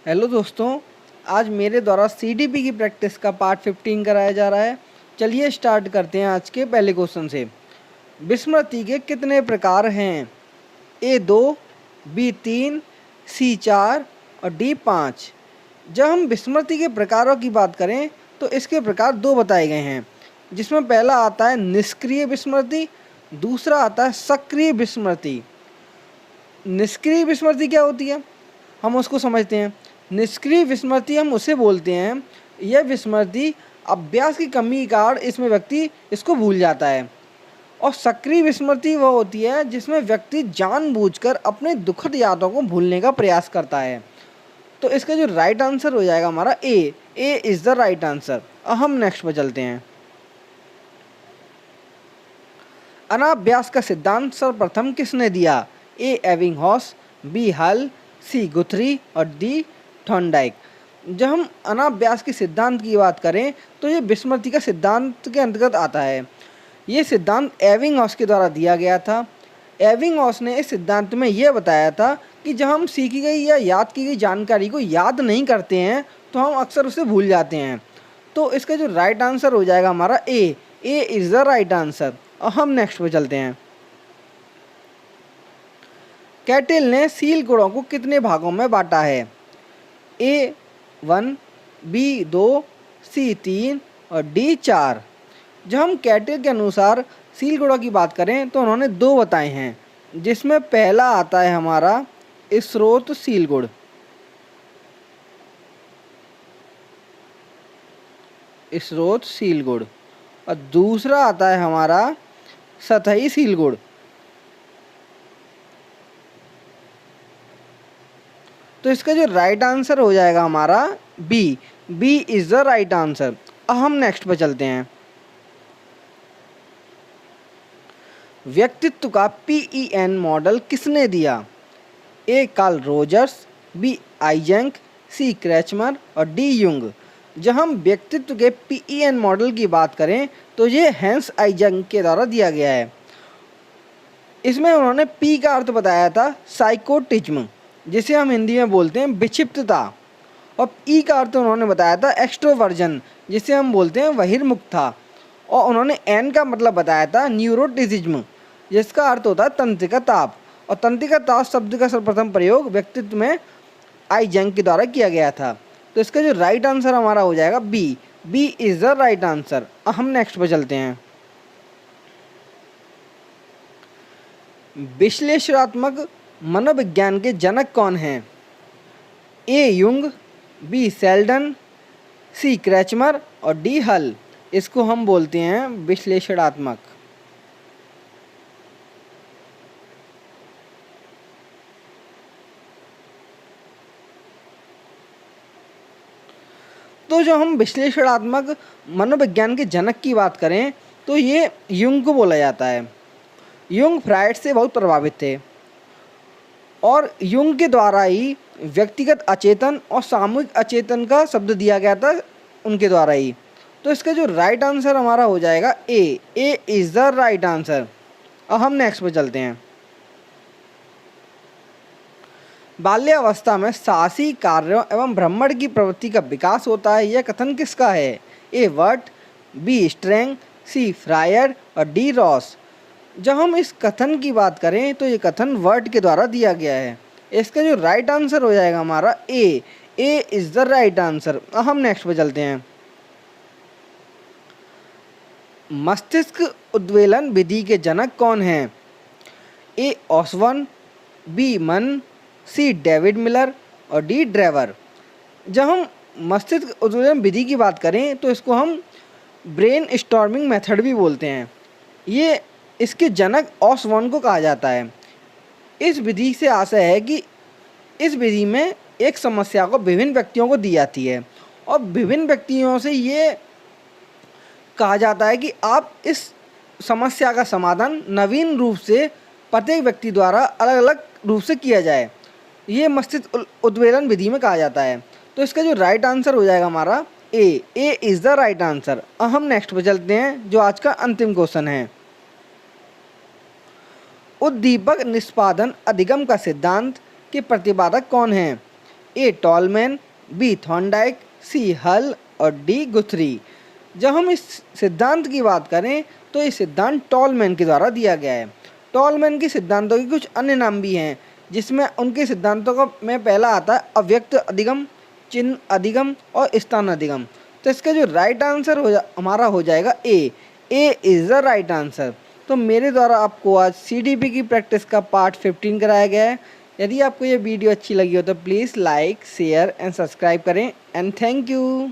Hello दोस्तों, आज मेरे द्वारा सीडीपी की प्रैक्टिस का पार्ट 15 कराया जा रहा है। चलिए स्टार्ट करते हैं आज के पहले क्वेश्चन से। विस्मृति के कितने प्रकार हैं? A2, B3, C4 और D5। जब हम विस्मृति के प्रकारों की बात करें तो इसके प्रकार दो बताए गए हैं, जिसमें पहला आता है निष्क्रिय विस्मृति, दूसरा आता है सक्रिय विस्मृति। निष्क्रिय विस्मृति क्या होती है, हम उसको समझते हैं। निष्क्रिय विस्मृति हम उसे बोलते हैं, यह विस्मृति अभ्यास की कमी के कारण इसमें व्यक्ति इसको भूल जाता है। और सक्रिय विस्मृति वह होती है जिसमें व्यक्ति जानबूझकर अपने दुखद यादों को भूलने का प्रयास करता है। तो इसका जो राइट आंसर हो जाएगा हमारा A is the right answer. अब हम नेक्स्ट पर चलते हैं। अनाभ्यास का सिद्धांत सर्वप्रथम किसने दिया? ए एबिंगहॉस, बी हल, सी गुथरी और डी थॉर्नडाइक। जब हम अनाभ्यास के सिद्धांत की बात करें तो ये विस्मृति का सिद्धांत के अंतर्गत आता है। ये सिद्धांत एबिंगहॉस के द्वारा दिया गया था। एबिंगहॉस ने इस सिद्धांत में यह बताया था कि जब हम सीखी गई या याद की गई जानकारी को याद नहीं करते हैं तो हम अक्सर उसे भूल जाते हैं। तो इसका जो राइट आंसर हो जाएगा हमारा A is the right answer. और हम नेक्स्ट पे चलते हैं। कैटल ने सील गुणों को कितने भागों में बांटा है? A1, B2, C3 और D4। जब हम कैटल के अनुसार सील गुणों की बात करें तो उन्होंने दो बताए हैं, जिसमें पहला आता है हमारा स्रोत सील गुण, स्रोत सील गुण, और दूसरा आता है हमारा सतही सील गुण। तो इसका जो राइट आंसर हो जाएगा हमारा B is the right answer. अब हम नेक्स्ट पर चलते हैं। व्यक्तित्व का PEN मॉडल किसने दिया? A Carl Rogers, B Eysenck, C Kretschmer और डी युंग। जब हम व्यक्तित्व के PEN मॉडल की बात करें तो ये हैंस आइजेंक के द्वारा दिया गया है। इसमें उन्होंने पी का अर्थ बताया था साइकोटिज्म, जिसे हम हिंदी में बोलते हैं विक्षिप्तता, और ई का अर्थ उन्होंने बताया था एक्सट्रोवर्जन, जिसे हम बोलते हैं बहिर्मुखता, और उन्होंने एन का मतलब बताया था न्यूरोटिसिज्म, जिसका अर्थ होता है तंत्रिका ताप। और तंत्रिका ताप शब्द का सर्वप्रथम प्रयोग व्यक्तित्व में आइजेंक के द्वारा किया गया था। तो इसका जो राइट आंसर हमारा हो जाएगा B is the right answer. हम नेक्स्ट पर चलते हैं। विश्लेषणात्मक मनोविज्ञान के जनक कौन हैं? A Jung, B Sheldon, C Kretschmer और डी हल। इसको हम बोलते हैं विश्लेषणात्मक। तो जो हम विश्लेषणात्मक मनोविज्ञान के जनक की बात करें तो ये युंग को बोला जाता है। युंग फ्रायड से बहुत प्रभावित थे और युंग के द्वारा ही व्यक्तिगत अचेतन और सामूहिक अचेतन का शब्द दिया गया था, उनके द्वारा ही। तो इसका जो राइट आंसर हमारा हो जाएगा A is the right answer. अब हम नेक्स्ट पर चलते हैं। बाल्यावस्था में साहसी कार्यों एवं भ्रमण की प्रवृत्ति का विकास होता है, यह कथन किसका है? ए वर्ट, बी स्ट्रेंग, सी फ्रायड और डी रॉस। जब हम इस कथन की बात करें तो ये कथन वर्ट के द्वारा दिया गया है। इसका जो राइट आंसर हो जाएगा हमारा A is the right answer. हम नेक्स्ट पे चलते हैं। मस्तिष्क उद्वेलन विधि के जनक कौन हैं? ए ऑसबर्न, बी मन, सी डेविड मिलर और डी ड्रेवर। जब हम मस्तिष्क उद्वेलन विधि की बात करें तो इसको हम ब्रेन स्टॉर्मिंग मेथड भी बोलते हैं। ये इसके जनक ऑसबर्न को कहा जाता है। इस विधि से आशय है कि इस विधि में एक समस्या को विभिन्न व्यक्तियों को दी जाती है और विभिन्न व्यक्तियों से ये कहा जाता है कि आप इस समस्या का समाधान नवीन रूप से प्रत्येक व्यक्ति द्वारा अलग अलग रूप से किया जाए। ये मस्तिष्क उद्वेलन विधि में कहा जाता है। तो इसका जो राइट आंसर हो जाएगा हमारा A is the right answer. अब हम नेक्स्ट पे चलते हैं, जो आज का अंतिम क्वेश्चन है। उद्दीपक निष्पादन अधिगम का सिद्धांत के प्रतिपादक कौन हैं? ए टॉलमैन, बी थॉर्नडाइक, सी हल और डी गुथरी। जब हम इस सिद्धांत की बात करें तो ये सिद्धांत टॉलमैन के द्वारा दिया गया है। टॉलमैन के सिद्धांतों के कुछ अन्य नाम भी हैं, जिसमें उनके सिद्धांतों का में पहला आता है अव्यक्त अधिगम, चिन्ह अधिगम और स्थान अधिगम। तो इसका जो राइट आंसर हमारा हो जाएगा A is the right answer. तो मेरे द्वारा आपको आज CDP की प्रैक्टिस का पार्ट 15 कराया गया है। यदि आपको ये वीडियो अच्छी लगी हो तो please like, share and subscribe करें एंड थैंक यू।